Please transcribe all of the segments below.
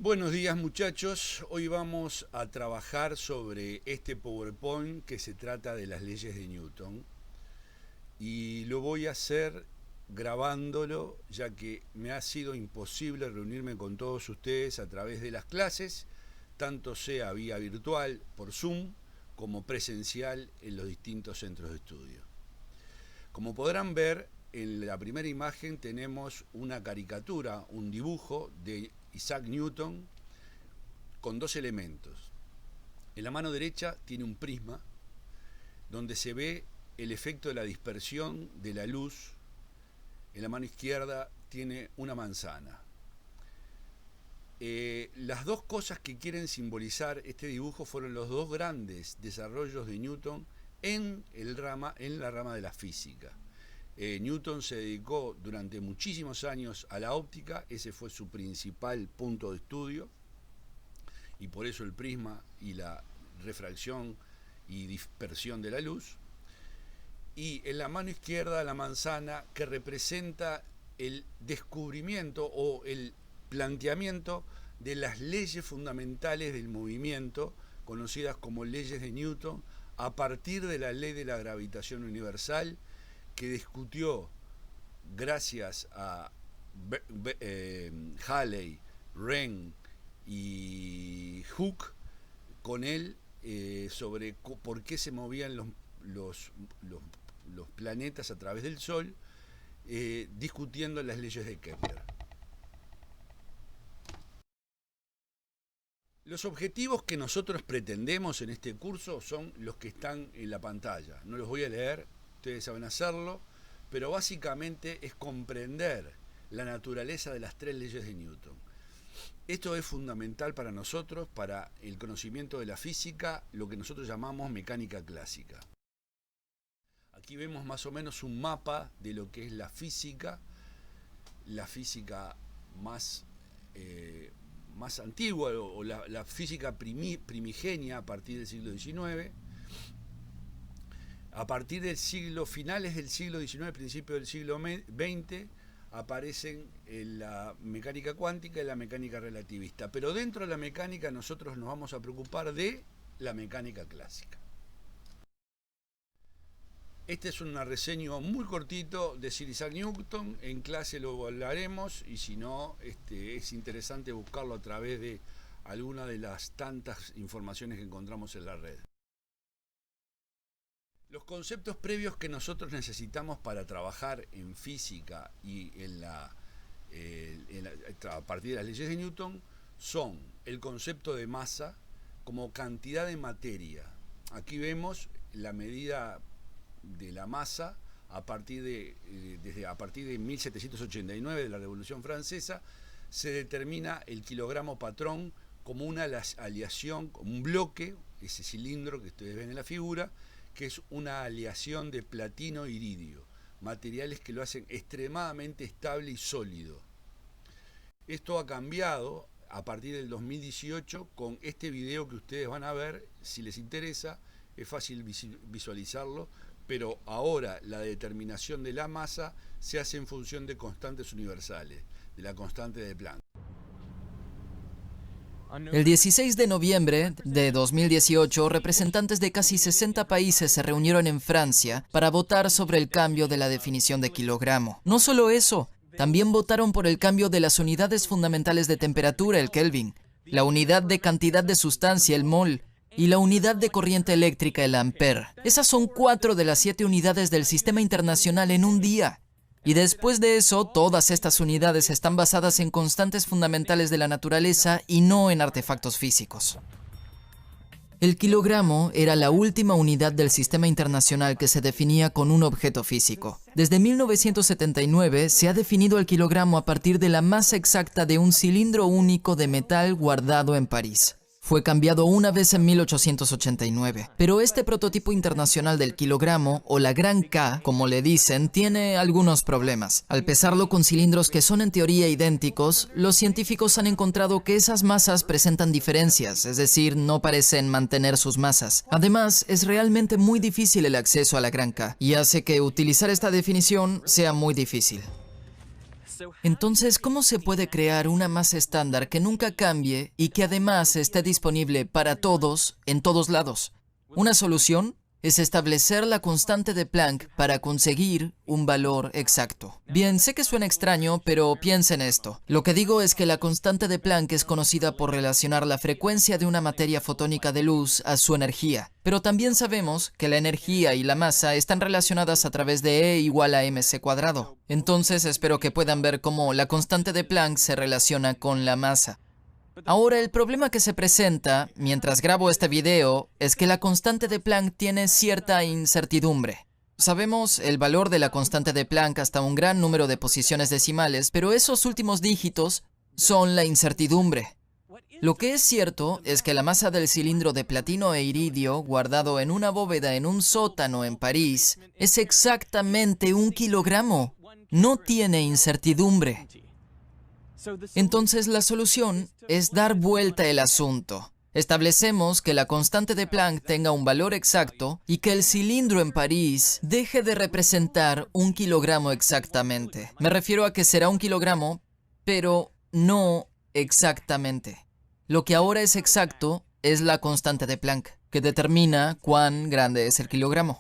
Buenos días muchachos, hoy vamos a trabajar sobre este PowerPoint que se trata de las leyes de Newton y lo voy a hacer grabándolo ya que me ha sido imposible reunirme con todos ustedes a través de las clases, tanto sea vía virtual por Zoom como presencial en los distintos centros de estudio. Como podrán ver, en la primera imagen tenemos una caricatura, un dibujo de Isaac Newton con dos elementos. En la mano derecha tiene un prisma donde se ve el efecto de la dispersión de la luz. En la mano izquierda tiene una manzana. Las dos cosas que quieren simbolizar este dibujo fueron los dos grandes desarrollos de Newton en la rama de la física. Newton se dedicó durante muchísimos años a la óptica, ese fue su principal punto de estudio, y por eso el prisma y la refracción y dispersión de la luz. Y en la mano izquierda la manzana, que representa el descubrimiento o el planteamiento de las leyes fundamentales del movimiento, conocidas como leyes de Newton, a partir de la ley de la gravitación universal, que discutió gracias a Halley, Wren y Hooke con él sobre por qué se movían los planetas a través del Sol, discutiendo las leyes de Kepler. Los objetivos que nosotros pretendemos en este curso son los que están en la pantalla. No los voy a leer, ustedes saben hacerlo, pero básicamente es comprender la naturaleza de las tres leyes de Newton. Esto es fundamental para nosotros, para el conocimiento de la física, lo que nosotros llamamos mecánica clásica. Aquí vemos más o menos un mapa de lo que es la física más antigua, o la física primigenia a partir del siglo XIX. A partir del finales del siglo XIX, principios del siglo XX, aparecen la mecánica cuántica y la mecánica relativista. Pero dentro de la mecánica nosotros nos vamos a preocupar de la mecánica clásica. Este es un reseño muy cortito de Sir Isaac Newton. En clase lo hablaremos y si no, es interesante buscarlo a través de alguna de las tantas informaciones que encontramos en la red. Los conceptos previos que nosotros necesitamos para trabajar en física y a partir de las leyes de Newton son el concepto de masa como cantidad de materia. Aquí vemos la medida de la masa a partir de 1789, de la Revolución Francesa, se determina el kilogramo patrón como una aleación, como un bloque, ese cilindro que ustedes ven en la figura, que es una aleación de platino e iridio, materiales que lo hacen extremadamente estable y sólido. Esto ha cambiado a partir del 2018 con este video que ustedes van a ver. Si les interesa, es fácil visualizarlo, pero ahora la determinación de la masa se hace en función de constantes universales, de la constante de Planck. El 16 de noviembre de 2018, representantes de casi 60 países se reunieron en Francia para votar sobre el cambio de la definición de kilogramo. No solo eso, también votaron por el cambio de las unidades fundamentales de temperatura, el Kelvin, la unidad de cantidad de sustancia, el mol, y la unidad de corriente eléctrica, el ampere. Esas son 4 de las 7 unidades del sistema internacional en un día. Y después de eso, todas estas unidades están basadas en constantes fundamentales de la naturaleza y no en artefactos físicos. El kilogramo era la última unidad del sistema internacional que se definía con un objeto físico. Desde 1979 se ha definido el kilogramo a partir de la masa exacta de un cilindro único de metal guardado en París. Fue cambiado una vez en 1889, pero este prototipo internacional del kilogramo, o la gran K, como le dicen, tiene algunos problemas. Al pesarlo con cilindros que son en teoría idénticos, los científicos han encontrado que esas masas presentan diferencias, es decir, no parecen mantener sus masas. Además, es realmente muy difícil el acceso a la gran K, y hace que utilizar esta definición sea muy difícil. Entonces, ¿cómo se puede crear una masa estándar que nunca cambie y que además esté disponible para todos en todos lados? Una solución es establecer la constante de Planck para conseguir un valor exacto. Bien, sé que suena extraño, pero piensa en esto. Lo que digo es que la constante de Planck es conocida por relacionar la frecuencia de una materia fotónica de luz a su energía. Pero también sabemos que la energía y la masa están relacionadas a través de E igual a mc cuadrado. Entonces espero que puedan ver cómo la constante de Planck se relaciona con la masa. Ahora, el problema que se presenta mientras grabo este video es que la constante de Planck tiene cierta incertidumbre. Sabemos el valor de la constante de Planck hasta un gran número de posiciones decimales, pero esos últimos dígitos son la incertidumbre. Lo que es cierto es que la masa del cilindro de platino e iridio guardado en una bóveda en un sótano en París es exactamente 1 kilogramo. No tiene incertidumbre. Entonces la solución es dar vuelta el asunto. Establecemos que la constante de Planck tenga un valor exacto y que el cilindro en París deje de representar 1 kilogramo exactamente. Me refiero a que será 1 kilogramo, pero no exactamente. Lo que ahora es exacto es la constante de Planck, que determina cuán grande es el kilogramo.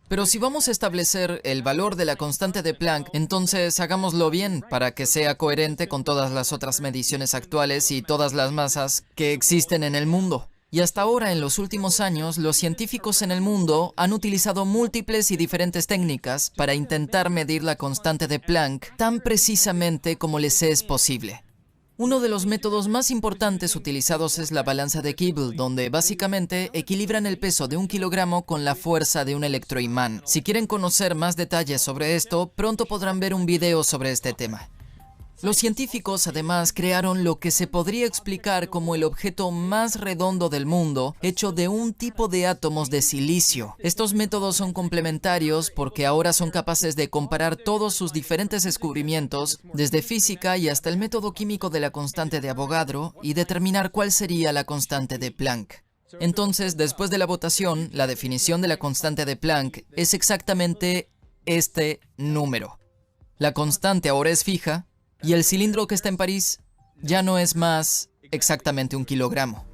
Pero si vamos a establecer el valor de la constante de Planck, entonces hagámoslo bien para que sea coherente con todas las otras mediciones actuales y todas las masas que existen en el mundo. Y hasta ahora, en los últimos años, los científicos en el mundo han utilizado múltiples y diferentes técnicas para intentar medir la constante de Planck tan precisamente como les es posible. Uno de los métodos más importantes utilizados es la balanza de Keeble, donde básicamente equilibran el peso de 1 kilogramo con la fuerza de un electroimán. Si quieren conocer más detalles sobre esto, pronto podrán ver un video sobre este tema. Los científicos además crearon lo que se podría explicar como el objeto más redondo del mundo, hecho de un tipo de átomos de silicio. Estos métodos son complementarios porque ahora son capaces de comparar todos sus diferentes descubrimientos, desde física y hasta el método químico de la constante de Avogadro, y determinar cuál sería la constante de Planck. Entonces, después de la votación, la definición de la constante de Planck es exactamente este número. La constante ahora es fija, y el cilindro que está en París ya no es más exactamente 1 kilogramo.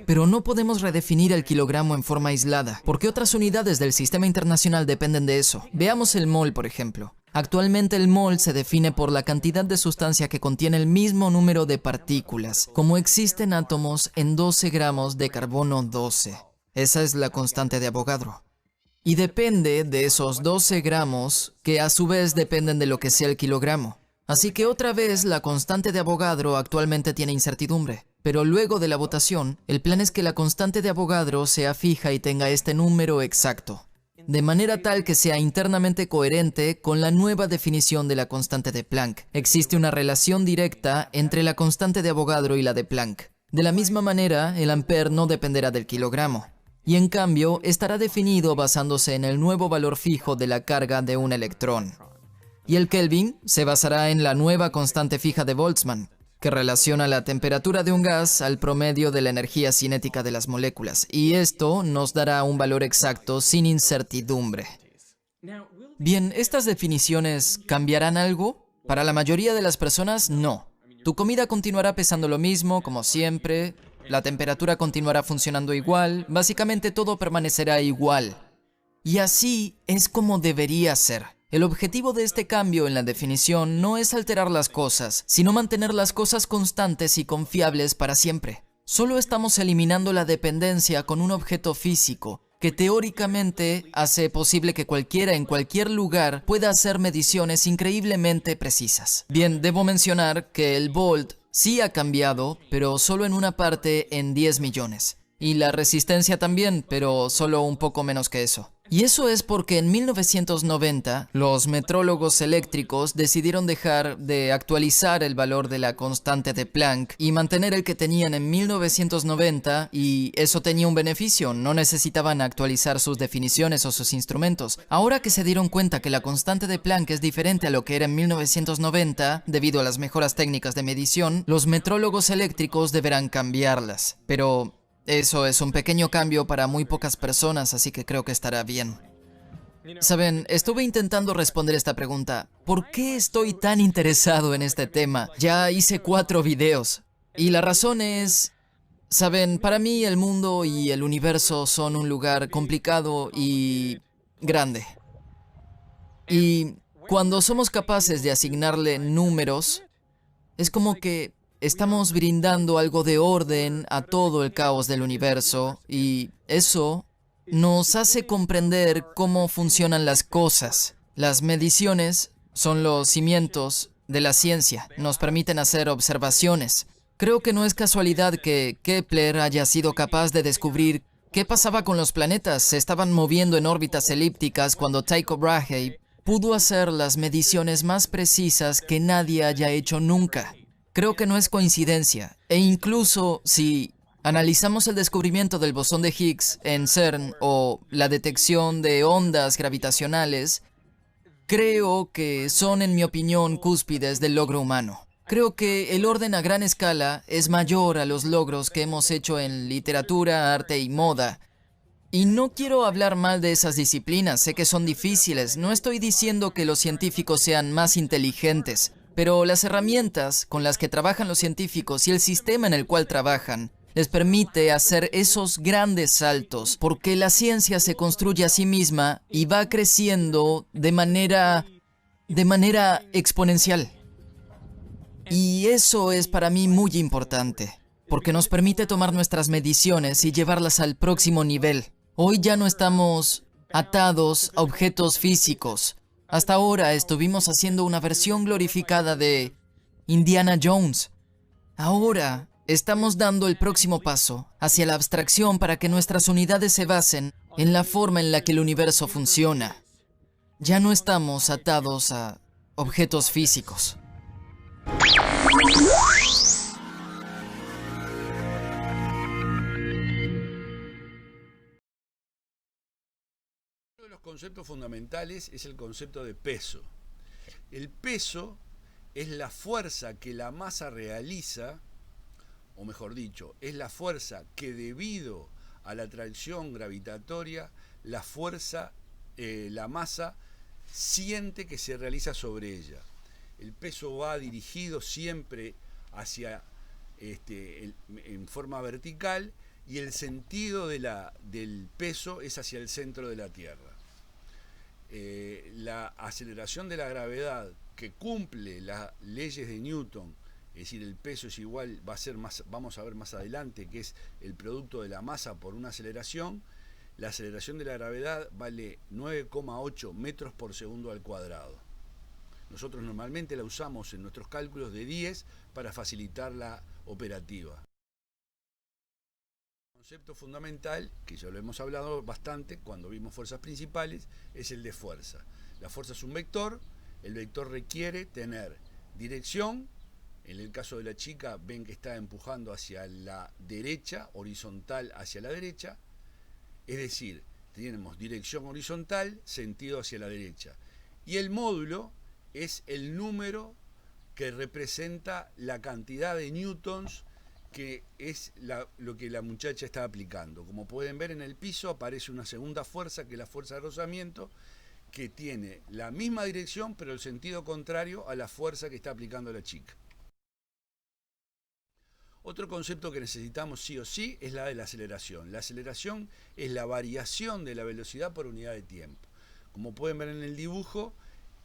Pero no podemos redefinir el kilogramo en forma aislada, porque otras unidades del sistema internacional dependen de eso. Veamos el mol, por ejemplo. Actualmente el mol se define por la cantidad de sustancia que contiene el mismo número de partículas, como existen átomos en 12 gramos de carbono 12. Esa es la constante de Avogadro. Y depende de esos 12 gramos, que a su vez dependen de lo que sea el kilogramo. Así que otra vez la constante de Avogadro actualmente tiene incertidumbre. Pero luego de la votación, el plan es que la constante de Avogadro sea fija y tenga este número exacto, de manera tal que sea internamente coherente con la nueva definición de la constante de Planck. Existe una relación directa entre la constante de Avogadro y la de Planck. De la misma manera, el ampere no dependerá del kilogramo, y en cambio estará definido basándose en el nuevo valor fijo de la carga de un electrón. Y el Kelvin se basará en la nueva constante fija de Boltzmann, que relaciona la temperatura de un gas al promedio de la energía cinética de las moléculas, y esto nos dará un valor exacto sin incertidumbre. Bien, ¿estas definiciones cambiarán algo? Para la mayoría de las personas, no. Tu comida continuará pesando lo mismo, como siempre, la temperatura continuará funcionando igual, básicamente todo permanecerá igual. Y así es como debería ser. El objetivo de este cambio en la definición no es alterar las cosas, sino mantener las cosas constantes y confiables para siempre. Solo estamos eliminando la dependencia con un objeto físico, que teóricamente hace posible que cualquiera en cualquier lugar pueda hacer mediciones increíblemente precisas. Bien, debo mencionar que el volt sí ha cambiado, pero solo en una parte en 10 millones. Y la resistencia también, pero solo un poco menos que eso. Y eso es porque en 1990 los metrólogos eléctricos decidieron dejar de actualizar el valor de la constante de Planck y mantener el que tenían en 1990, y eso tenía un beneficio, no necesitaban actualizar sus definiciones o sus instrumentos. Ahora que se dieron cuenta que la constante de Planck es diferente a lo que era en 1990, debido a las mejoras técnicas de medición, los metrólogos eléctricos deberán cambiarlas. Pero eso es un pequeño cambio para muy pocas personas, así que creo que estará bien. Saben, estuve intentando responder esta pregunta. ¿Por qué estoy tan interesado en este tema? Ya hice 4 videos. Y la razón es... Saben, para mí el mundo y el universo son un lugar complicado y grande. Y cuando somos capaces de asignarle números, es como que estamos brindando algo de orden a todo el caos del universo y eso nos hace comprender cómo funcionan las cosas. Las mediciones son los cimientos de la ciencia, nos permiten hacer observaciones. Creo que no es casualidad que Kepler haya sido capaz de descubrir qué pasaba con los planetas. Se estaban moviendo en órbitas elípticas cuando Tycho Brahe pudo hacer las mediciones más precisas que nadie haya hecho nunca. Creo que no es coincidencia, e incluso si analizamos el descubrimiento del bosón de Higgs en CERN o la detección de ondas gravitacionales, creo que son, en mi opinión, cúspides del logro humano. Creo que el orden a gran escala es mayor a los logros que hemos hecho en literatura, arte y moda. Y no quiero hablar mal de esas disciplinas, sé que son difíciles, no estoy diciendo que los científicos sean más inteligentes, pero las herramientas con las que trabajan los científicos y el sistema en el cual trabajan les permite hacer esos grandes saltos, porque la ciencia se construye a sí misma y va creciendo de manera exponencial. Y eso es para mí muy importante, porque nos permite tomar nuestras mediciones y llevarlas al próximo nivel. Hoy ya no estamos atados a objetos físicos. Hasta ahora estuvimos haciendo una versión glorificada de Indiana Jones. Ahora estamos dando el próximo paso hacia la abstracción para que nuestras unidades se basen en la forma en la que el universo funciona. Ya no estamos atados a objetos físicos. Uno de los conceptos fundamentales es el concepto de peso. El peso es la fuerza que la masa realiza, o mejor dicho, es la fuerza que debido a la atracción gravitatoria, la masa siente que se realiza sobre ella. El peso va dirigido siempre hacia en forma vertical y el sentido del peso es hacia el centro de la Tierra. La aceleración de la gravedad que cumple las leyes de Newton, es decir, el peso es igual, vamos a ver más adelante, que es el producto de la masa por una aceleración. La aceleración de la gravedad vale 9,8 metros por segundo al cuadrado. Nosotros normalmente la usamos en nuestros cálculos de 10 para facilitar la operativa. El concepto fundamental, que ya lo hemos hablado bastante cuando vimos fuerzas principales, es el de fuerza. La fuerza es un vector, el vector requiere tener dirección. En el caso de la chica ven que está empujando hacia la derecha, horizontal hacia la derecha, es decir, tenemos dirección horizontal, sentido hacia la derecha. Y el módulo es el número que representa la cantidad de newtons que es lo que la muchacha está aplicando. Como pueden ver en el piso aparece una segunda fuerza, que es la fuerza de rozamiento, que tiene la misma dirección pero el sentido contrario a la fuerza que está aplicando la chica. Otro concepto que necesitamos sí o sí es la de la aceleración. La aceleración es la variación de la velocidad por unidad de tiempo. Como pueden ver en el dibujo,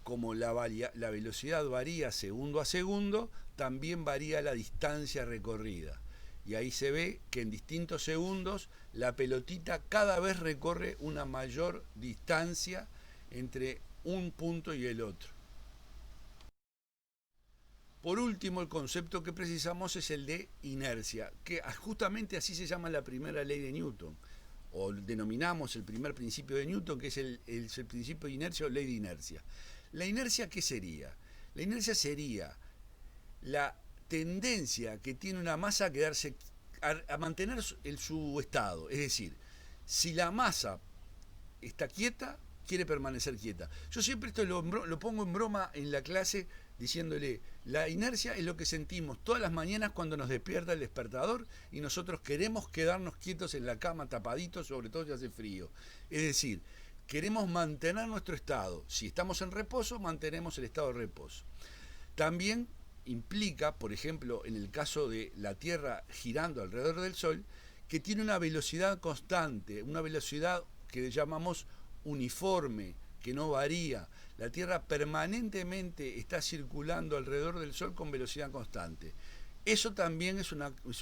como la velocidad varía segundo a segundo, también varía la distancia recorrida. Y ahí se ve que en distintos segundos la pelotita cada vez recorre una mayor distancia entre un punto y el otro. Por último, el concepto que precisamos es el de inercia, que justamente así se llama la primera ley de Newton, o denominamos el primer principio de Newton, que es el principio de inercia o ley de inercia. ¿La inercia qué sería? La inercia sería la tendencia que tiene una masa a quedarse, a mantener su estado. Es decir, si la masa está quieta, quiere permanecer quieta. Yo siempre esto lo pongo en broma en la clase diciéndole, la inercia es lo que sentimos todas las mañanas cuando nos despierta el despertador y nosotros queremos quedarnos quietos en la cama, tapaditos, sobre todo si hace frío. Es decir, queremos mantener nuestro estado. Si estamos en reposo, mantenemos el estado de reposo. También implica, por ejemplo, en el caso de la Tierra girando alrededor del Sol, que tiene una velocidad constante, una velocidad que llamamos uniforme, que no varía. La Tierra permanentemente está circulando alrededor del Sol con velocidad constante. Eso también es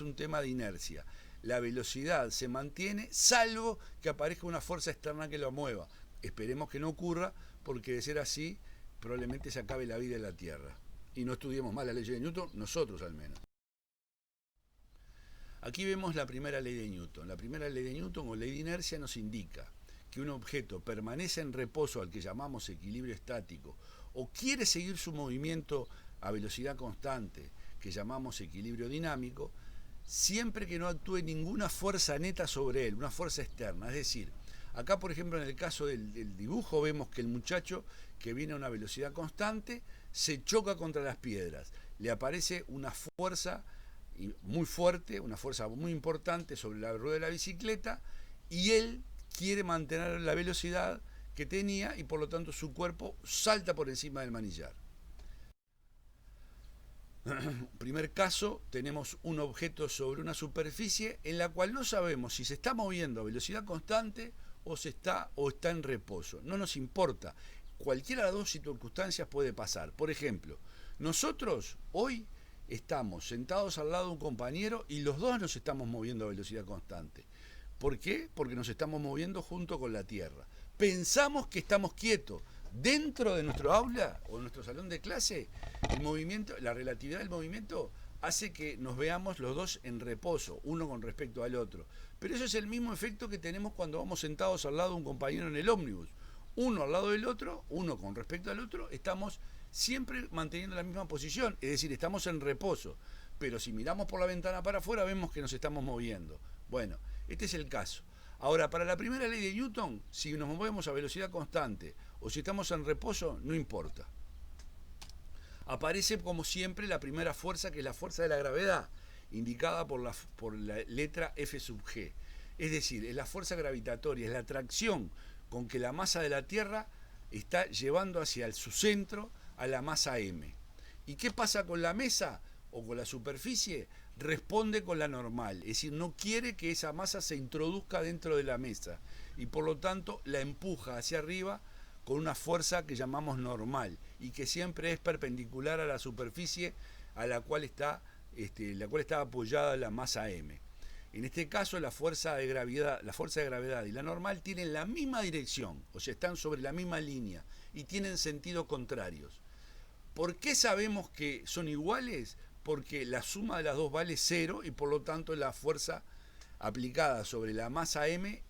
un tema de inercia. La velocidad se mantiene salvo que aparezca una fuerza externa que lo mueva. Esperemos que no ocurra, porque de ser así, probablemente se acabe la vida en la Tierra. Y no estudiemos más la ley de Newton, nosotros al menos. Aquí vemos la primera ley de Newton. La primera ley de Newton o ley de inercia nos indica que un objeto permanece en reposo, al que llamamos equilibrio estático, o quiere seguir su movimiento a velocidad constante, que llamamos equilibrio dinámico, siempre que no actúe ninguna fuerza neta sobre él, una fuerza externa. Es decir, acá por ejemplo en el caso del dibujo vemos que el muchacho que viene a una velocidad constante se choca contra las piedras, le aparece una fuerza muy fuerte, una fuerza muy importante sobre la rueda de la bicicleta, y él quiere mantener la velocidad que tenía y por lo tanto su cuerpo salta por encima del manillar. Primer caso, tenemos un objeto sobre una superficie en la cual no sabemos si se está moviendo a velocidad constante o está en reposo. No nos importa. Cualquiera de las dos circunstancias puede pasar. Por ejemplo, nosotros hoy estamos sentados al lado de un compañero y los dos nos estamos moviendo a velocidad constante. ¿Por qué? Porque nos estamos moviendo junto con la Tierra. Pensamos que estamos quietos. Dentro de nuestro aula o nuestro salón de clase, el movimiento, la relatividad del movimiento hace que nos veamos los dos en reposo, uno con respecto al otro. Pero eso es el mismo efecto que tenemos cuando vamos sentados al lado de un compañero en el ómnibus. Uno al lado del otro, uno con respecto al otro, estamos siempre manteniendo la misma posición, es decir, estamos en reposo. Pero si miramos por la ventana para afuera, vemos que nos estamos moviendo. Bueno, este es el caso. Ahora, para la primera ley de Newton, si nos movemos a velocidad constante o si estamos en reposo, no importa. Aparece como siempre la primera fuerza, que es la fuerza de la gravedad, indicada por la letra F sub G. Es decir, es la fuerza gravitatoria, es la atracción con que la masa de la Tierra está llevando hacia su centro a la masa M. ¿Y qué pasa con la mesa o con la superficie? Responde con la normal, es decir, no quiere que esa masa se introduzca dentro de la mesa y por lo tanto la empuja hacia arriba con una fuerza que llamamos normal y que siempre es perpendicular a la superficie a la cual está apoyada la masa M. En este caso la fuerza de gravedad y la normal tienen la misma dirección, o sea, están sobre la misma línea y tienen sentido contrarios. ¿Por qué sabemos que son iguales? Porque la suma de las dos vale 0 y por lo tanto la fuerza aplicada sobre la masa M,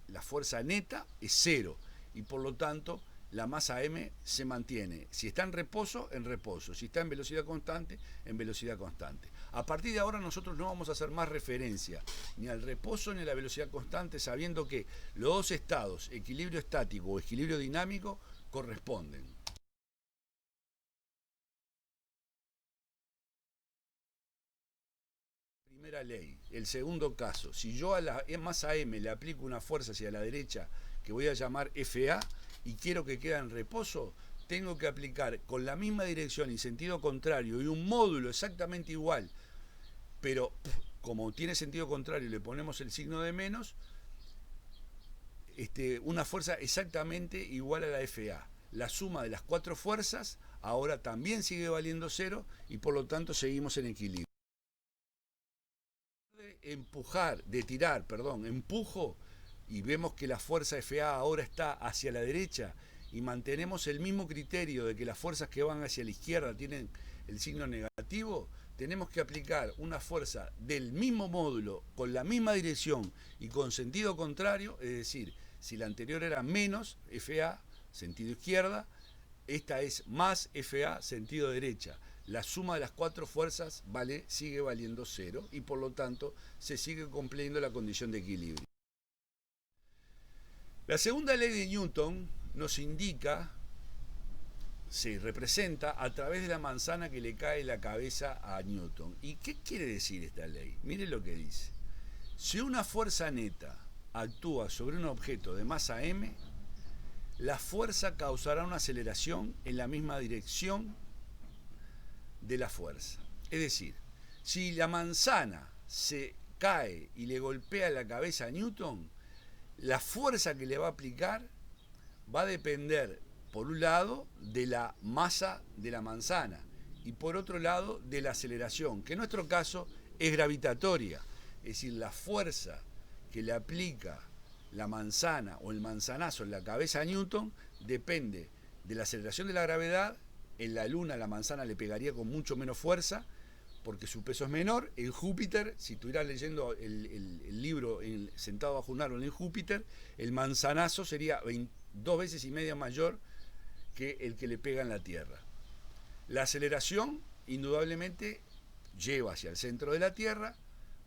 la fuerza neta, es 0 y por lo tanto la masa M se mantiene. Si está en reposo, si está en velocidad constante, en velocidad constante. A partir de ahora nosotros no vamos a hacer más referencia ni al reposo ni a la velocidad constante, sabiendo que los dos estados, equilibrio estático o equilibrio dinámico, corresponden. Primera ley. El segundo caso, si yo a la masa M le aplico una fuerza hacia la derecha que voy a llamar FA y quiero que quede en reposo, tengo que aplicar con la misma dirección y sentido contrario y un módulo exactamente igual, pero como tiene sentido contrario le ponemos el signo de menos, una fuerza exactamente igual a la FA. La suma de las cuatro fuerzas ahora también sigue valiendo 0 y por lo tanto seguimos en equilibrio. Empujo y vemos que la fuerza FA ahora está hacia la derecha y mantenemos el mismo criterio de que las fuerzas que van hacia la izquierda tienen el signo negativo, tenemos que aplicar una fuerza del mismo módulo, con la misma dirección y con sentido contrario, es decir, si la anterior era menos FA, sentido izquierda, esta es más FA, sentido derecha. La suma de las cuatro fuerzas sigue valiendo 0 y por lo tanto se sigue cumpliendo la condición de equilibrio. La segunda ley de Newton nos indica, se representa a través de la manzana que le cae la cabeza a Newton. ¿Y qué quiere decir esta ley? Mire lo que dice. Si una fuerza neta actúa sobre un objeto de masa m, la fuerza causará una aceleración en la misma dirección de la fuerza. Es decir, si la manzana se cae y le golpea la cabeza a Newton, la fuerza que le va a aplicar va a depender, por un lado, de la masa de la manzana y por otro lado, de la aceleración, que en nuestro caso es gravitatoria. Es decir, la fuerza que le aplica la manzana o el manzanazo en la cabeza a Newton depende de la aceleración de la gravedad. En la Luna la manzana le pegaría con mucho menos fuerza porque su peso es menor. En Júpiter, si estuvieras leyendo el libro sentado bajo un árbol en Júpiter, el manzanazo sería 2 veces y media mayor que el que le pega en la Tierra. La aceleración indudablemente lleva hacia el centro de la Tierra,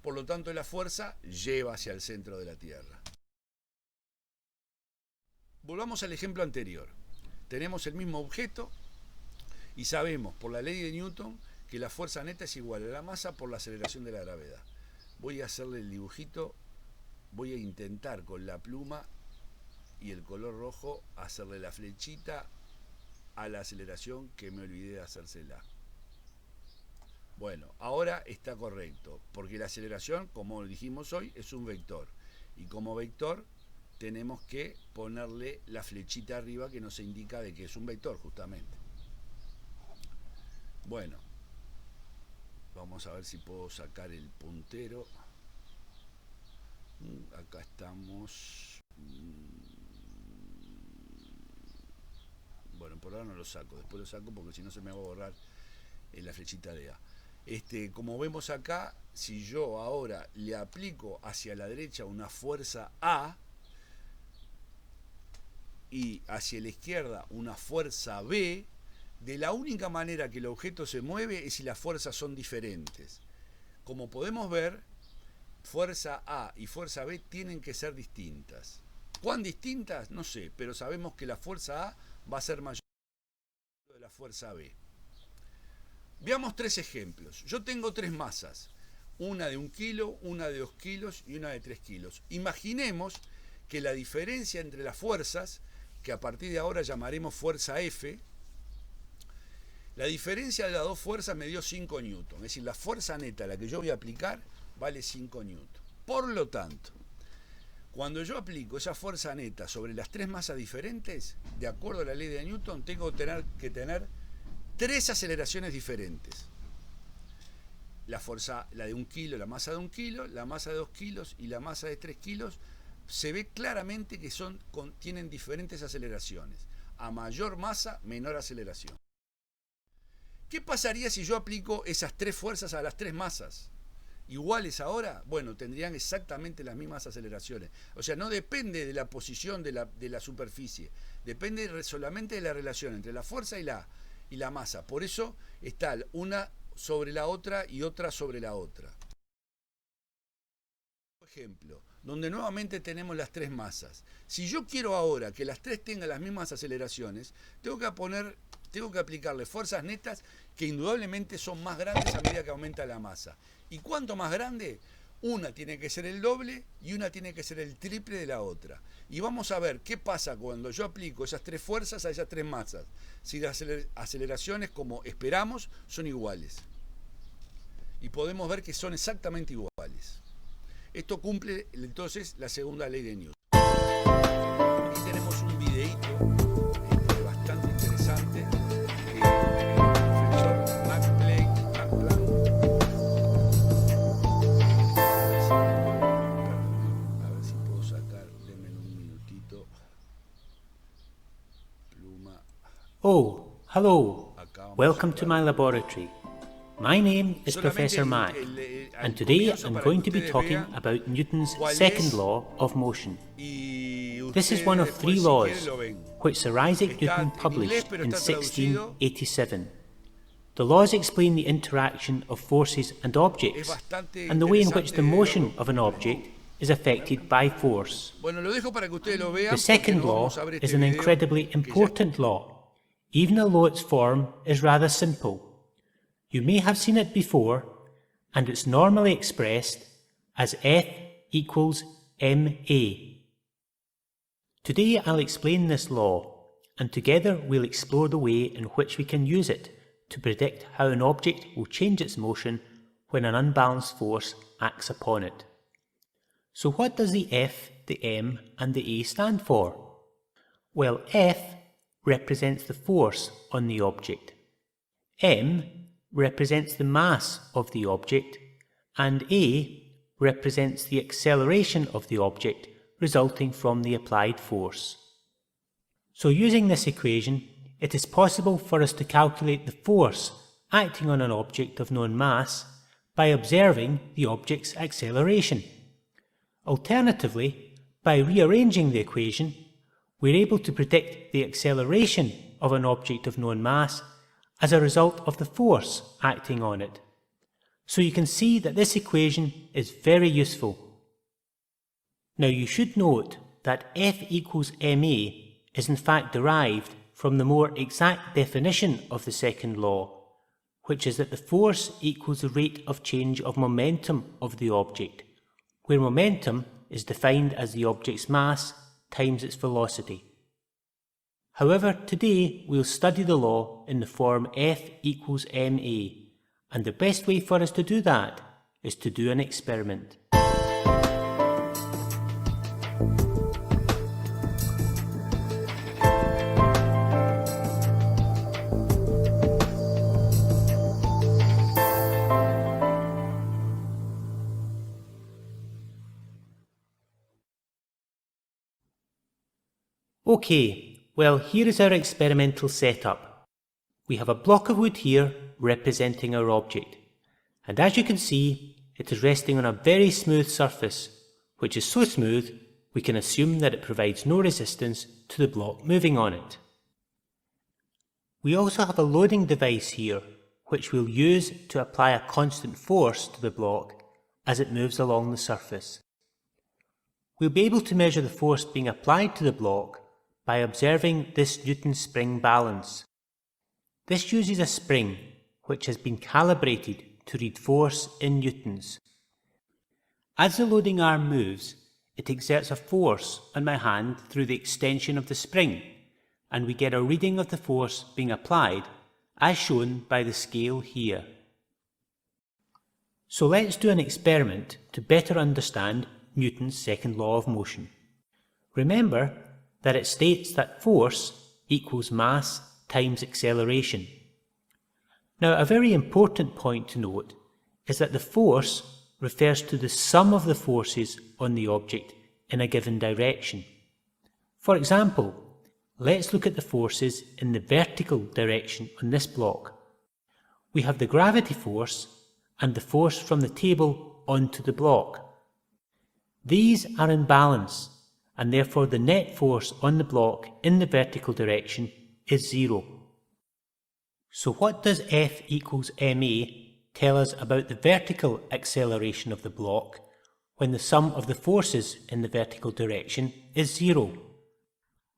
por lo tanto la fuerza lleva hacia el centro de la Tierra. Volvamos al ejemplo anterior. Tenemos el mismo objeto y sabemos por la ley de Newton que la fuerza neta es igual a la masa por la aceleración de la gravedad. Voy a hacerle el dibujito, voy a intentar con la pluma y el color rojo hacerle la flechita a la aceleración que me olvidé de hacérsela. Bueno, ahora está correcto, porque la aceleración, como dijimos hoy, es un vector. Y como vector tenemos que ponerle la flechita arriba que nos indica de que es un vector, justamente. Bueno, vamos a ver si puedo sacar el puntero. Acá estamos. Bueno, por ahora no lo saco, después lo saco porque si no se me va a borrar la flechita de A. Como vemos acá, si yo ahora le aplico hacia la derecha una fuerza A y hacia la izquierda una fuerza B, de la única manera que el objeto se mueve es si las fuerzas son diferentes. Como podemos ver, fuerza A y fuerza B tienen que ser distintas. ¿Cuán distintas? No sé, pero sabemos que la fuerza A va a ser mayor que la fuerza B. Veamos 3 ejemplos. Yo tengo 3 masas, una de 1 kilo, una de 2 kilos y una de 3 kilos. Imaginemos que la diferencia entre las fuerzas, que a partir de ahora llamaremos fuerza F, la diferencia de las dos fuerzas me dio 5 newton. Es decir, la fuerza neta, la que yo voy a aplicar, vale 5 newton. Por lo tanto, cuando yo aplico esa fuerza neta sobre las 3 masas diferentes, de acuerdo a la ley de Newton, tengo que tener 3 aceleraciones diferentes. La de 1 kilo, la masa de 1 kilo, la masa de 2 kilos y la masa de 3 kilos, se ve claramente que tienen diferentes aceleraciones. A mayor masa, menor aceleración. ¿Qué pasaría si yo aplico esas 3 fuerzas a las 3 masas? ¿Iguales ahora? Bueno, tendrían exactamente las mismas aceleraciones. O sea, no depende de la posición de la superficie. Depende solamente de la relación entre la fuerza y la masa. Por eso está una sobre la otra y otra sobre la otra. Por ejemplo, donde nuevamente tenemos las 3 masas. Si yo quiero ahora que las 3 tengan las mismas aceleraciones, tengo que aplicarle fuerzas netas que indudablemente son más grandes a medida que aumenta la masa. ¿Y cuánto más grande? Una tiene que ser el doble y una tiene que ser el triple de la otra. Y vamos a ver qué pasa cuando yo aplico esas 3 fuerzas a esas 3 masas. Si las aceleraciones, como esperamos, son iguales. Y podemos ver que son exactamente iguales. Esto cumple entonces la segunda ley de Newton. Aquí tenemos un videíto bastante interesante. El profesor Max Planck. A ver si puedo sacar, denme un minutito. Pluma. Oh, hello. Welcome to my laboratory. My name is Professor Mack, and today I'm going to be talking about Newton's second law of motion. This is one of 3 laws which Sir Isaac Newton published in 1687. The laws explain the interaction of forces and objects, and the way in which the motion of an object is affected by force. The second law is an incredibly important law, even though its form is rather simple. You may have seen it before, and it's normally expressed as F equals ma. Today I'll explain this law, and together we'll explore the way in which we can use it to predict how an object will change its motion when an unbalanced force acts upon it. So what does the F, the M and the A stand for? Well, F represents the force on the object, M represents the mass of the object, and A represents the acceleration of the object resulting from the applied force. So using this equation, it is possible for us to calculate the force acting on an object of known mass by observing the object's acceleration. Alternatively, by rearranging the equation, we're able to predict the acceleration of an object of known mass as a result of the force acting on it. So you can see that this equation is very useful. Now you should note that F equals ma is in fact derived from the more exact definition of the second law, which is that the force equals the rate of change of momentum of the object, where momentum is defined as the object's mass times its velocity. However, today we'll study the law in the form F equals ma, and the best way for us to do that is to do an experiment. Okay, well, here is our experimental setup. We have a block of wood here representing our object, and as you can see, it is resting on a very smooth surface, which is so smooth we can assume that it provides no resistance to the block moving on it. We also have a loading device here, which we'll use to apply a constant force to the block as it moves along the surface. We'll be able to measure the force being applied to the block by observing this Newton's spring balance. This uses a spring which has been calibrated to read force in newtons. As the loading arm moves, it exerts a force on my hand through the extension of the spring, and we get a reading of the force being applied as shown by the scale here. So let's do an experiment to better understand Newton's second law of motion. Remember that it states that force equals mass times acceleration. Now, a very important point to note is that the force refers to the sum of the forces on the object in a given direction. For example, let's look at the forces in the vertical direction on this block. We have the gravity force and the force from the table onto the block. These are in balance, and therefore the net force on the block in the vertical direction is 0. So what does F equals ma tell us about the vertical acceleration of the block when the sum of the forces in the vertical direction is 0?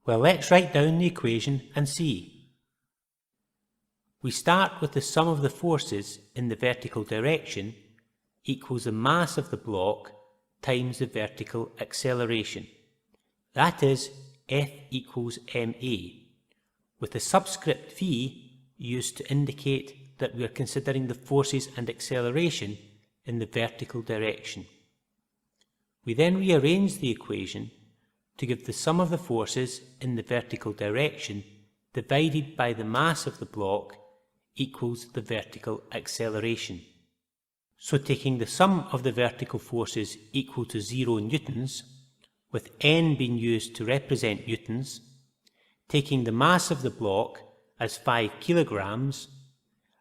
Well, let's write down the equation and see. We start with the sum of the forces in the vertical direction equals the mass of the block times the vertical acceleration. That is F equals ma, with the subscript v used to indicate that we are considering the forces and acceleration in the vertical direction. We then rearrange the equation to give the sum of the forces in the vertical direction divided by the mass of the block equals the vertical acceleration. So taking the sum of the vertical forces equal to 0 newtons, with n being used to represent newtons, taking the mass of the block as 5 kilograms,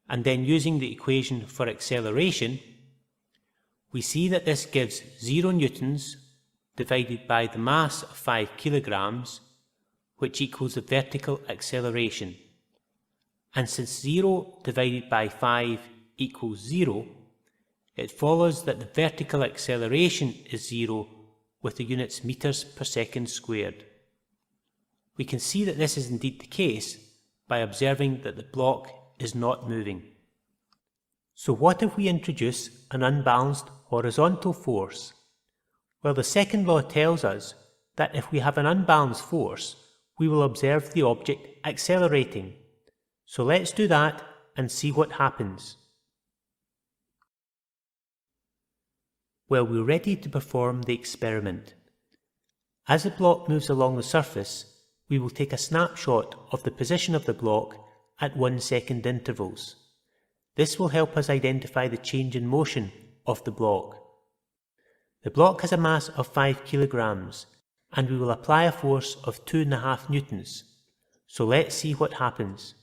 and then using the equation for acceleration, we see that this gives 0 newtons divided by the mass of 5 kilograms, which equals the vertical acceleration. And since 0 divided by 5 equals 0, it follows that the vertical acceleration is 0 with the units meters per second squared. We can see that this is indeed the case by observing that the block is not moving. So what if we introduce an unbalanced horizontal force? Well, the second law tells us that if we have an unbalanced force, we will observe the object accelerating. So let's do that and see what happens. Well, we're ready to perform the experiment. As the block moves along the surface, we will take a snapshot of the position of the block at 1 second intervals. This will help us identify the change in motion of the block. The block has a mass of 5 kilograms, and we will apply a force of 2.5 newtons. So let's see what happens.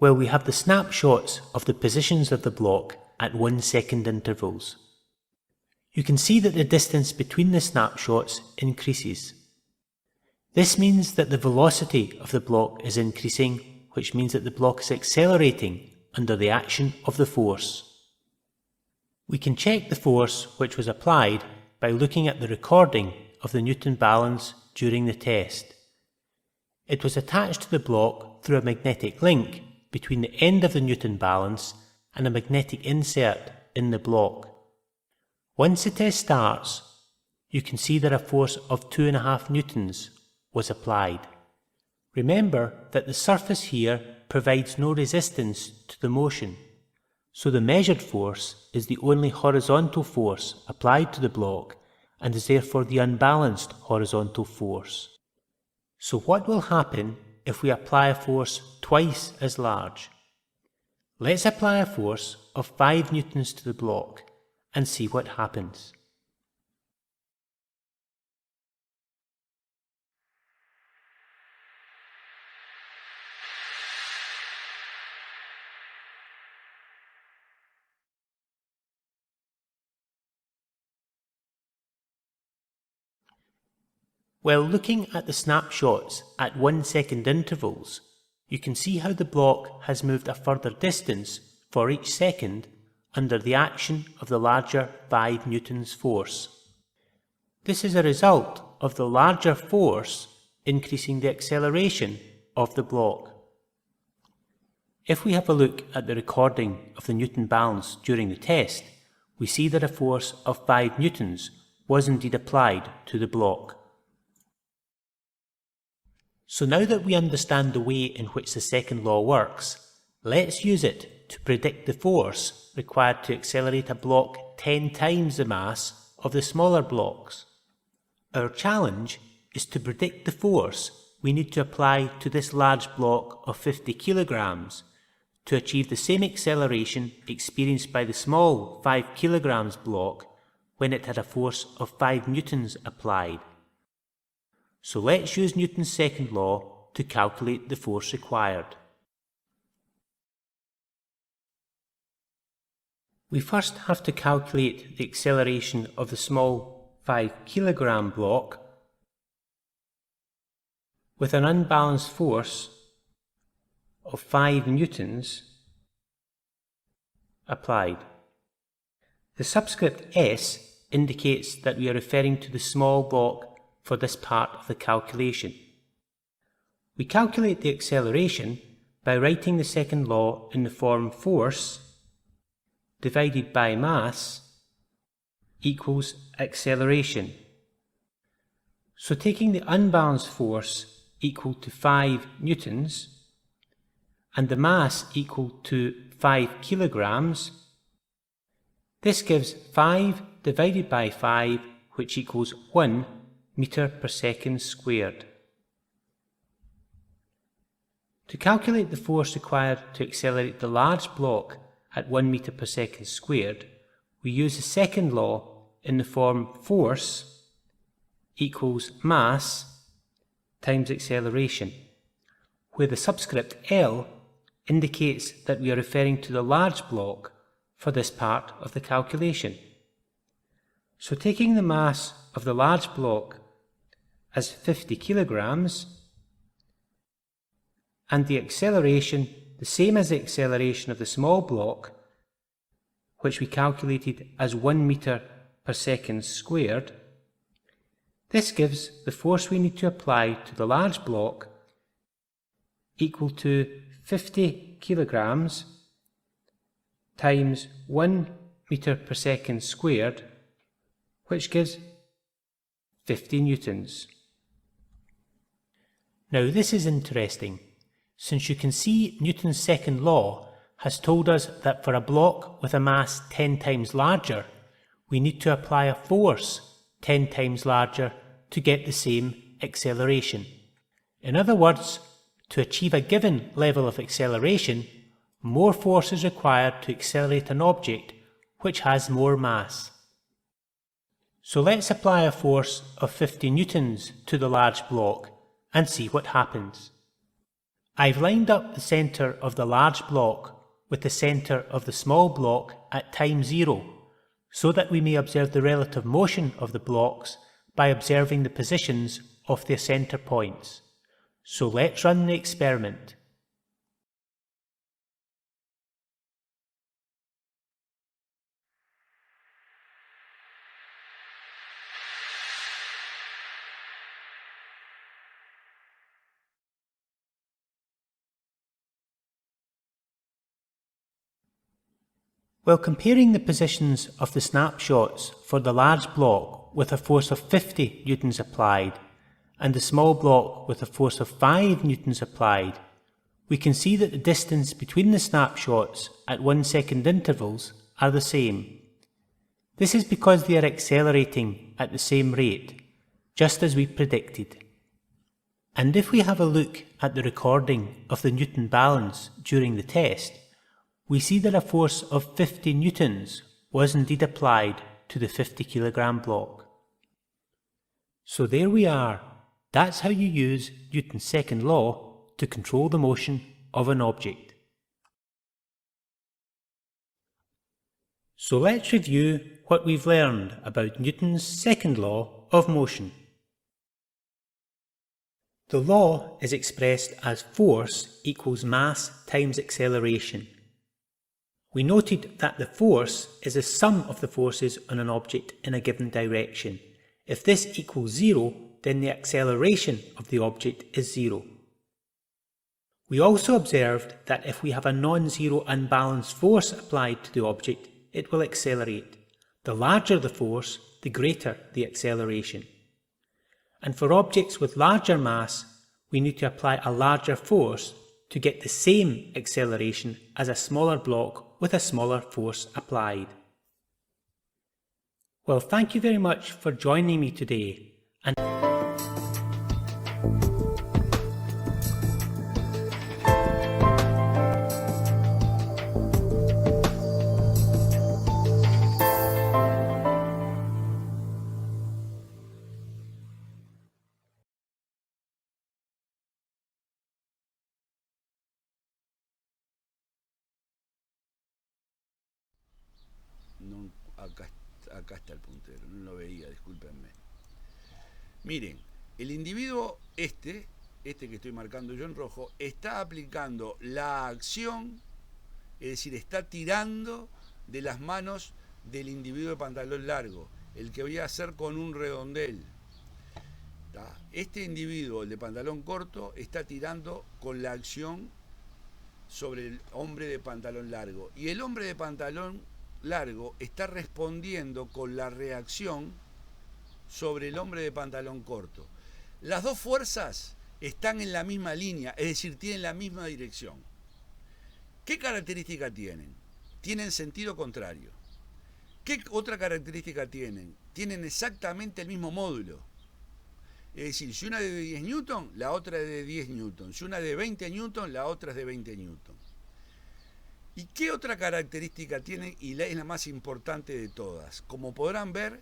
Well, we have the snapshots of the positions of the block at 1 second intervals. You can see that the distance between the snapshots increases. This means that the velocity of the block is increasing, which means that the block is accelerating under the action of the force. We can check the force which was applied by looking at the recording of the Newton balance during the test. It was attached to the block through a magnetic link between the end of the Newton balance and a magnetic insert in the block. Once the test starts, you can see that a force of 2.5 newtons was applied. Remember that the surface here provides no resistance to the motion, so the measured force is the only horizontal force applied to the block and is therefore the unbalanced horizontal force. So what will happen if we apply a force twice as large? Let's apply a force of 5 newtons to the block and see what happens. Well, looking at the snapshots at 1 second intervals, you can see how the block has moved a further distance for each second under the action of the larger 5 newtons force. This is a result of the larger force increasing the acceleration of the block. If we have a look at the recording of the Newton balance during the test, we see that a force of 5 newtons was indeed applied to the block. So now that we understand the way in which the second law works, let's use it to predict the force required to accelerate a block 10 times the mass of the smaller blocks. Our challenge is to predict the force we need to apply to this large block of 50 kilograms to achieve the same acceleration experienced by the small 5 kilograms block when it had a force of 5 newtons applied. So let's use Newton's second law to calculate the force required. We first have to calculate the acceleration of the small 5 kilogram block with an unbalanced force of 5 newtons applied. The subscript S indicates that we are referring to the small block for this part of the calculation. We calculate the acceleration by writing the second law in the form force divided by mass equals acceleration. So taking the unbalanced force equal to 5 newtons and the mass equal to 5 kilograms, this gives 5 divided by 5, which equals 1 meter per second squared. To calculate the force required to accelerate the large block at 1 meter per second squared, we use the second law in the form force equals mass times acceleration, where the subscript L indicates that we are referring to the large block for this part of the calculation. So taking the mass of the large block as 50 kilograms and the acceleration the same as the acceleration of the small block, which we calculated as 1 meter per second squared, this gives the force we need to apply to the large block equal to 50 kilograms times 1 meter per second squared, which gives 50 newtons. Now this is interesting, since you can see Newton's second law has told us that for a block with a mass 10 times larger, we need to apply a force 10 times larger to get the same acceleration. In other words, to achieve a given level of acceleration, more force is required to accelerate an object which has more mass. So let's apply a force of 50 newtons to the large block and see what happens. I've lined up the centre of the large block with the centre of the small block at time 0, so that we may observe the relative motion of the blocks by observing the positions of their centre points. So let's run the experiment. While comparing the positions of the snapshots for the large block with a force of 50 newtons applied and the small block with a force of 5 newtons applied, we can see that the distance between the snapshots at 1 second intervals are the same. This is because they are accelerating at the same rate, just as we predicted. And if we have a look at the recording of the Newton balance during the test, we see that a force of 50 newtons was indeed applied to the 50 kilogram block. So there we are. That's how you use Newton's second law to control the motion of an object. So let's review what we've learned about Newton's second law of motion. The law is expressed as force equals mass times acceleration. We noted that the force is the sum of the forces on an object in a given direction. If this equals 0, then the acceleration of the object is 0. We also observed that if we have a non-zero unbalanced force applied to the object, it will accelerate. The larger the force, the greater the acceleration. And for objects with larger mass, we need to apply a larger force to get the same acceleration as a smaller block with a smaller force applied. Well, thank you very much for joining me today. And No, acá está el puntero, no lo veía, discúlpenme. Miren, el individuo este que estoy marcando yo en rojo, está aplicando la acción, es decir, está tirando de las manos del individuo de pantalón largo, el que voy a hacer con un redondel. Este individuo, el de pantalón corto, está tirando con la acción sobre el hombre de pantalón largo. Y el hombre de pantalón largo está respondiendo con la reacción sobre el hombre de pantalón corto. Las dos fuerzas están en la misma línea, es decir, tienen la misma dirección. ¿Qué característica tienen? Tienen sentido contrario. ¿Qué otra característica tienen? Tienen exactamente el mismo módulo. Es decir, si una es de 10 newton, la otra es de 10 newton. Si una es de 20 newton, la otra es de 20 newton. ¿Y qué otra característica tienen? Y es la más importante de todas. Como podrán ver,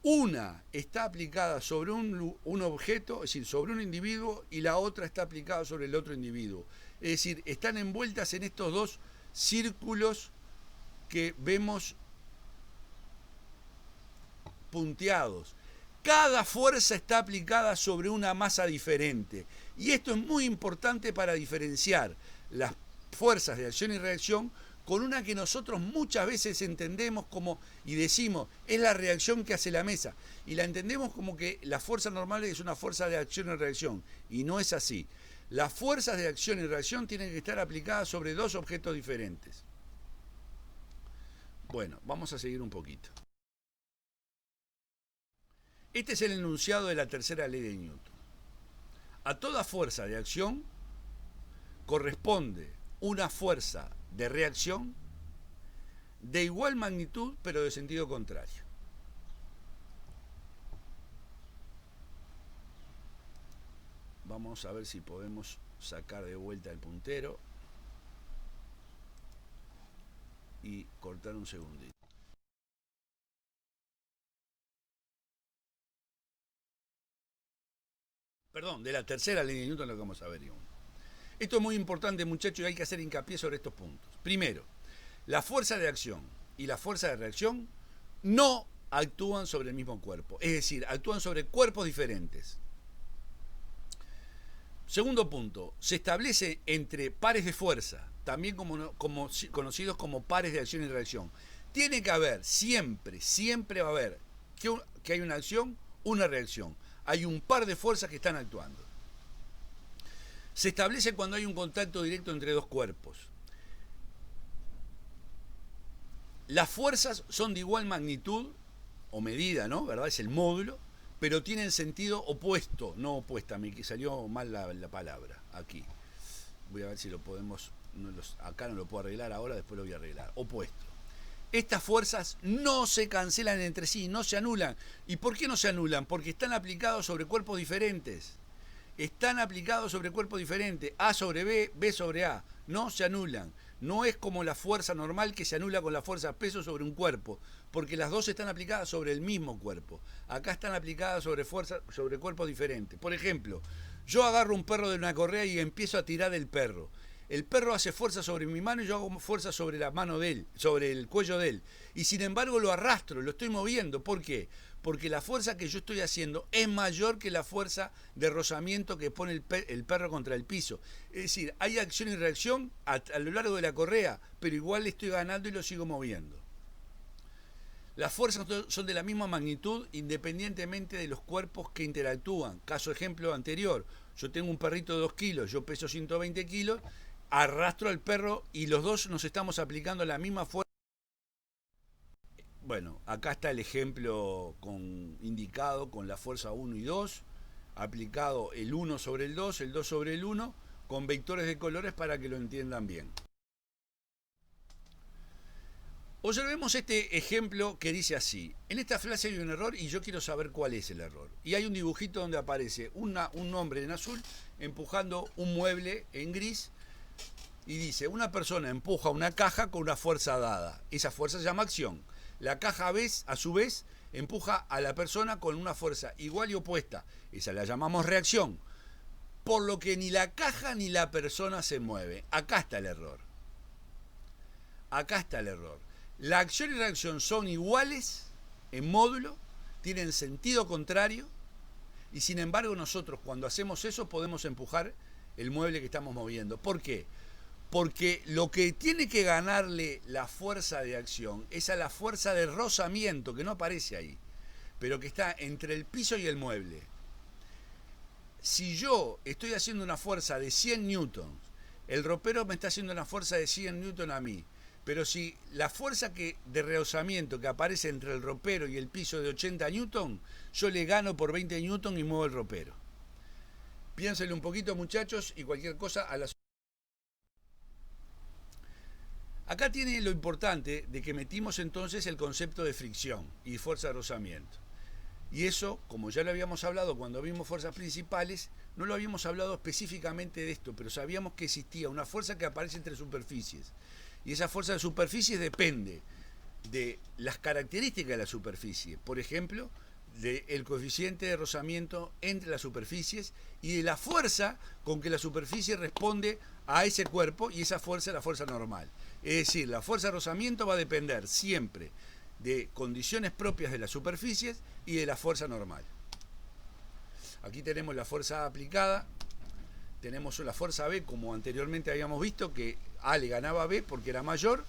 una está aplicada sobre un objeto, es decir, sobre un individuo, y la otra está aplicada sobre el otro individuo. Es decir, están envueltas en estos dos círculos que vemos punteados. Cada fuerza está aplicada sobre una masa diferente. Y esto es muy importante para diferenciar las fuerzas de acción y reacción con una que nosotros muchas veces entendemos como, y decimos, es la reacción que hace la mesa, y la entendemos como que la fuerza normal es una fuerza de acción y reacción, y no es así. Las fuerzas de acción y reacción tienen que estar aplicadas sobre dos objetos diferentes. Bueno, vamos a seguir un poquito. Este es el enunciado de la tercera ley de Newton. A toda fuerza de acción corresponde una fuerza de reacción de igual magnitud, pero de sentido contrario. Vamos a ver si podemos sacar de vuelta el puntero y cortar un segundito. Perdón, de la tercera ley de Newton lo que vamos a ver. Esto es muy importante, muchachos, y hay que hacer hincapié sobre estos puntos. Primero, la fuerza de acción y la fuerza de reacción no actúan sobre el mismo cuerpo, es decir, actúan sobre cuerpos diferentes. Segundo punto, se establece entre pares de fuerza, también conocidos como pares de acción y reacción. Tiene que haber, siempre va a haber que hay una acción, una reacción. Hay un par de fuerzas que están actuando. Se establece cuando hay un contacto directo entre dos cuerpos. Las fuerzas son de igual magnitud o medida, ¿no? ¿Verdad? Es el módulo, pero tienen sentido opuesto, no opuesta. Me salió mal la palabra aquí. Voy a ver si lo podemos, acá no lo puedo arreglar ahora, después lo voy a arreglar. Opuesto. Estas fuerzas no se cancelan entre sí, no se anulan. ¿Y por qué no se anulan? Porque están aplicados sobre cuerpos diferentes. Están aplicados sobre cuerpos diferentes. A sobre B, B sobre A. No se anulan. No es como la fuerza normal que se anula con la fuerza peso sobre un cuerpo, porque las dos están aplicadas sobre el mismo cuerpo. Acá están aplicadas sobre cuerpos diferentes. Por ejemplo, yo agarro un perro de una correa y empiezo a tirar el perro. El perro hace fuerza sobre mi mano y yo hago fuerza sobre la mano de él, sobre el cuello de él. Y sin embargo lo arrastro, lo estoy moviendo. ¿Por qué? Porque la fuerza que yo estoy haciendo es mayor que la fuerza de rozamiento que pone el perro contra el piso. Es decir, hay acción y reacción a lo largo de la correa, pero igual le estoy ganando y lo sigo moviendo. Las fuerzas son de la misma magnitud independientemente de los cuerpos que interactúan. Caso ejemplo anterior, yo tengo un perrito de 2 kilos, yo peso 120 kilos, arrastro al perro y los dos nos estamos aplicando la misma fuerza. Bueno, acá está el ejemplo indicado con la fuerza 1 y 2, aplicado el 1 sobre el 2 sobre el 1, con vectores de colores para que lo entiendan bien. Observemos este ejemplo que dice así. En esta frase hay un error y yo quiero saber cuál es el error. Y hay un dibujito donde aparece un hombre en azul empujando un mueble en gris y dice, una persona empuja una caja con una fuerza dada. Esa fuerza se llama acción. La caja a su vez empuja a la persona con una fuerza igual y opuesta. Esa la llamamos reacción. Por lo que ni la caja ni la persona se mueve. Acá está el error. Acá está el error. La acción y reacción son iguales en módulo, tienen sentido contrario, y sin embargo nosotros cuando hacemos eso podemos empujar el mueble que estamos moviendo. ¿Por qué? Porque lo que tiene que ganarle la fuerza de acción es a la fuerza de rozamiento, que no aparece ahí, pero que está entre el piso y el mueble. Si yo estoy haciendo una fuerza de 100 newtons, el ropero me está haciendo una fuerza de 100 newtons a mí, pero si la fuerza de rehosamiento que aparece entre el ropero y el piso es de 80 newtons, yo le gano por 20 newtons y muevo el ropero. Piénsenlo un poquito, muchachos, y cualquier cosa a la... Acá tiene lo importante de que metimos entonces el concepto de fricción y fuerza de rozamiento. Y eso, como ya lo habíamos hablado cuando vimos fuerzas principales, no lo habíamos hablado específicamente de esto, pero sabíamos que existía una fuerza que aparece entre superficies. Y esa fuerza de superficies depende de las características de la superficie. Por ejemplo, del coeficiente de rozamiento entre las superficies y de la fuerza con que la superficie responde a ese cuerpo, y esa fuerza es la fuerza normal. Es decir, la fuerza de rozamiento va a depender siempre de condiciones propias de las superficies y de la fuerza normal. Aquí tenemos la fuerza A aplicada, tenemos la fuerza B, como anteriormente habíamos visto, que A le ganaba a B porque era mayor,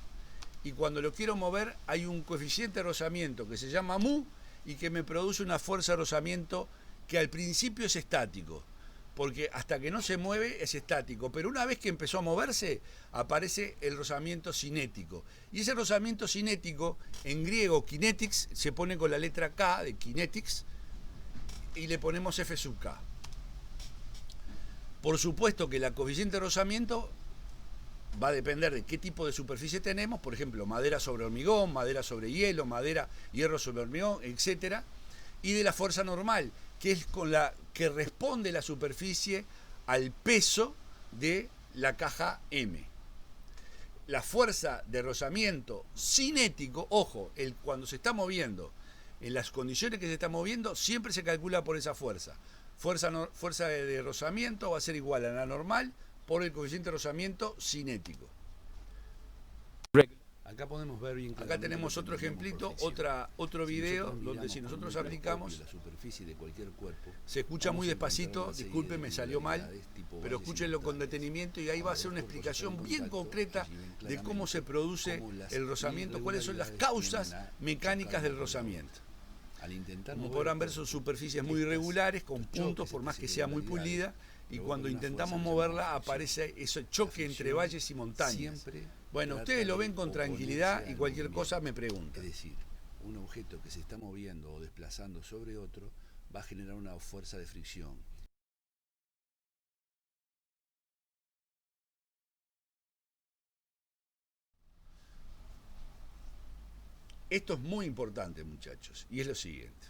y cuando lo quiero mover hay un coeficiente de rozamiento que se llama mu y que me produce una fuerza de rozamiento que al principio es estático, porque hasta que no se mueve es estático, pero una vez que empezó a moverse aparece el rozamiento cinético, y ese rozamiento cinético en griego kinetics se pone con la letra K de kinetics y le ponemos F sub K. Por supuesto que la coeficiente de rozamiento va a depender de qué tipo de superficie tenemos, por ejemplo, madera sobre hormigón, madera sobre hielo, hierro sobre hormigón, etc. Y de la fuerza normal, que es con la que responde la superficie al peso de la caja M. La fuerza de rozamiento cinético, ojo, cuando se está moviendo, en las condiciones que se está moviendo, siempre se calcula por esa fuerza. Fuerza de rozamiento va a ser igual a la normal por el coeficiente de rozamiento cinético. Acá podemos ver bien. Acá tenemos otro ejemplito, otro video donde si nosotros aplicamos la superficie de cualquier cuerpo, se escucha muy despacito, disculpen, me salió mal, pero escúchenlo con detenimiento y ahí va a ser una explicación bien concreta de cómo se produce el rozamiento, cuáles son las causas mecánicas del rozamiento. Como podrán ver, son superficies muy irregulares, con puntos, por más que sea muy pulida, y cuando intentamos moverla aparece ese choque entre valles y montañas. Bueno, ustedes lo ven con tranquilidad y cualquier cosa me preguntan. Es decir, un objeto que se está moviendo o desplazando sobre otro va a generar una fuerza de fricción. Esto es muy importante, muchachos, y es lo siguiente.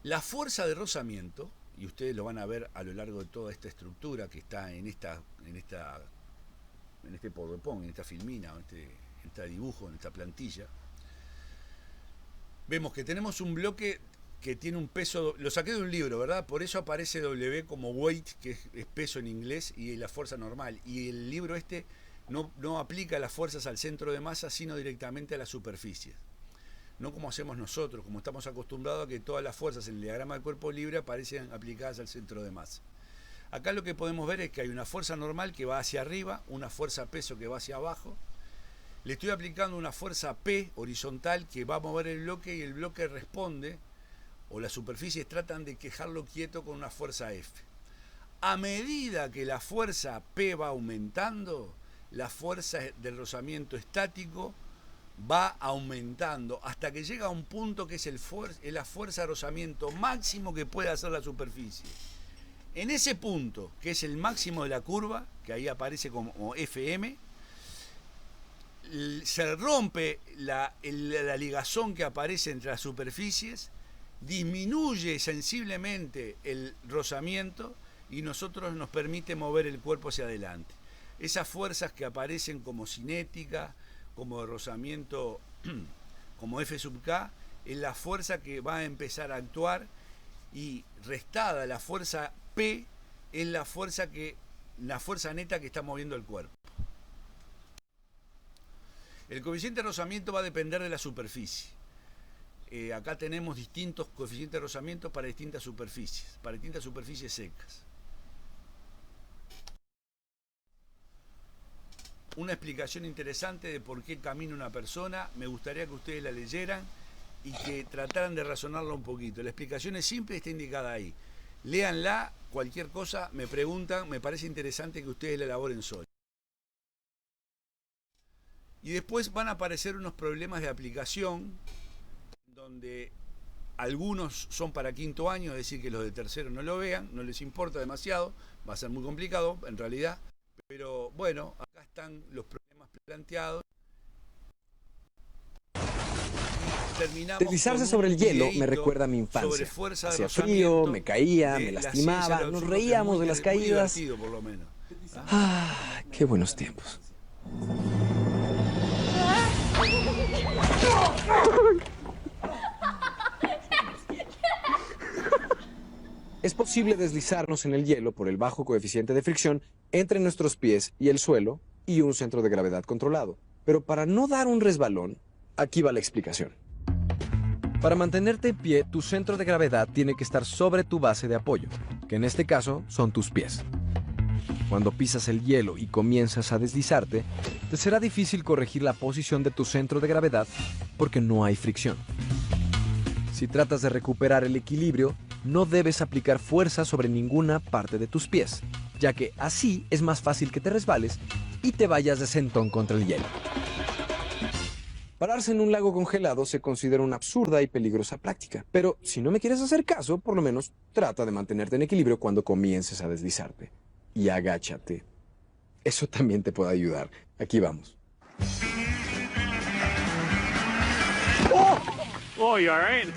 La fuerza de rozamiento, y ustedes lo van a ver a lo largo de toda esta estructura que está en este PowerPoint, en esta filmina, en este dibujo, en esta plantilla, vemos que tenemos un bloque que tiene un peso, lo saqué de un libro, ¿verdad? Por eso aparece W como weight, que es peso en inglés, y la fuerza normal. Y el libro no aplica las fuerzas al centro de masa, sino directamente a las superficies. No como hacemos nosotros, como estamos acostumbrados a que todas las fuerzas en el diagrama del cuerpo libre aparecen aplicadas al centro de masa. Acá lo que podemos ver es que hay una fuerza normal que va hacia arriba, una fuerza peso que va hacia abajo. Le estoy aplicando una fuerza P horizontal que va a mover el bloque y el bloque responde, o las superficies tratan de dejarlo quieto con una fuerza F. A medida que la fuerza P va aumentando, la fuerza del rozamiento estático va aumentando hasta que llega a un punto que es la fuerza de rozamiento máximo que puede hacer la superficie. En ese punto, que es el máximo de la curva, que ahí aparece como FM, se rompe la ligazón que aparece entre las superficies, disminuye sensiblemente el rozamiento y nosotros nos permite mover el cuerpo hacia adelante. Esas fuerzas que aparecen como cinética, como de rozamiento, como F sub K, es la fuerza que va a empezar a actuar, y restada la fuerza P es la fuerza neta que está moviendo el cuerpo. El coeficiente de rozamiento va a depender de la superficie. Acá tenemos distintos coeficientes de rozamiento para distintas superficies secas. Una explicación interesante de por qué camina una persona, me gustaría que ustedes la leyeran y que trataran de razonarla un poquito. La explicación es simple y está indicada ahí. Léanla, cualquier cosa me preguntan, me parece interesante que ustedes la elaboren solos. Y después van a aparecer unos problemas de aplicación, donde algunos son para quinto año, es decir, que los de tercero no lo vean, no les importa demasiado, va a ser muy complicado en realidad, pero bueno, acá están los problemas planteados. Deslizarse sobre el hielo me recuerda a mi infancia. Hacía frío, me caía, me lastimaba, nos reíamos de las caídas. Por lo menos. Ah, qué buenos tiempos. Es posible deslizarnos en el hielo por el bajo coeficiente de fricción entre nuestros pies y el suelo y un centro de gravedad controlado. Pero para no dar un resbalón, aquí va la explicación. Para mantenerte en pie, tu centro de gravedad tiene que estar sobre tu base de apoyo, que en este caso son tus pies. Cuando pisas el hielo y comienzas a deslizarte, te será difícil corregir la posición de tu centro de gravedad porque no hay fricción. Si tratas de recuperar el equilibrio, no debes aplicar fuerza sobre ninguna parte de tus pies, ya que así es más fácil que te resbales y te vayas de sentón contra el hielo. Pararse en un lago congelado se considera una absurda y peligrosa práctica, pero si no me quieres hacer caso, por lo menos trata de mantenerte en equilibrio cuando comiences a deslizarte. Y agáchate. Eso también te puede ayudar. Aquí vamos. Oh, you alright?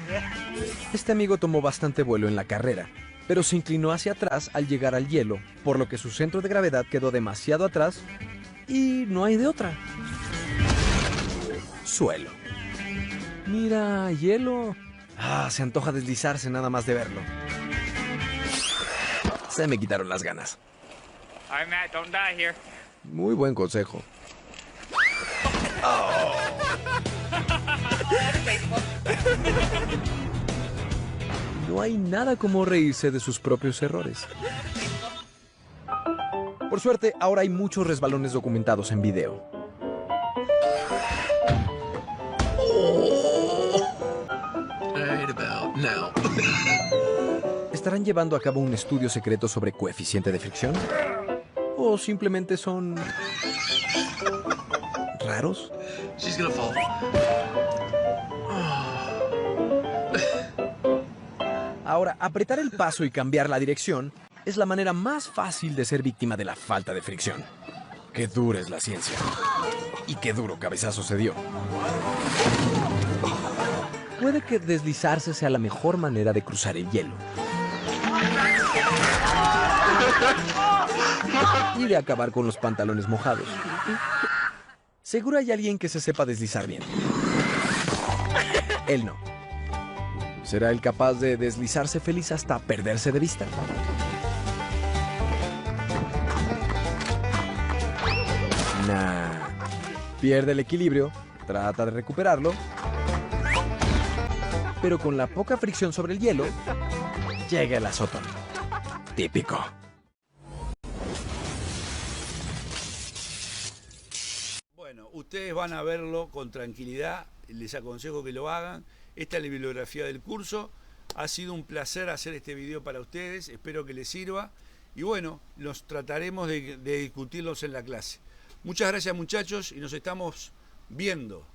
Este amigo tomó bastante vuelo en la carrera, pero se inclinó hacia atrás al llegar al hielo, por lo que su centro de gravedad quedó demasiado atrás y no hay de otra. Suelo. Mira, hielo. Se antoja deslizarse nada más de verlo. Se me quitaron las ganas. Alright, Matt, don't die here. Muy buen consejo. No hay nada como reírse de sus propios errores. Por suerte, ahora hay muchos resbalones documentados en video. ¿Estarán llevando a cabo un estudio secreto sobre coeficiente de fricción? ¿O simplemente son raros? Ahora, apretar el paso y cambiar la dirección es la manera más fácil de ser víctima de la falta de fricción. Qué dura es la ciencia. Y qué duro cabezazo se dio. Puede que deslizarse sea la mejor manera de cruzar el hielo. Y de acabar con los pantalones mojados. Seguro hay alguien que se sepa deslizar bien. Él no. ¿Será él capaz de deslizarse feliz hasta perderse de vista? Nah. Pierde el equilibrio, trata de recuperarlo, pero con la poca fricción sobre el hielo, llega el azotón. Típico. Bueno, ustedes van a verlo con tranquilidad, les aconsejo que lo hagan. Esta es la bibliografía del curso. Ha sido un placer hacer este video para ustedes, espero que les sirva. Y bueno, los trataremos de discutirlos en la clase. Muchas gracias muchachos y nos estamos viendo.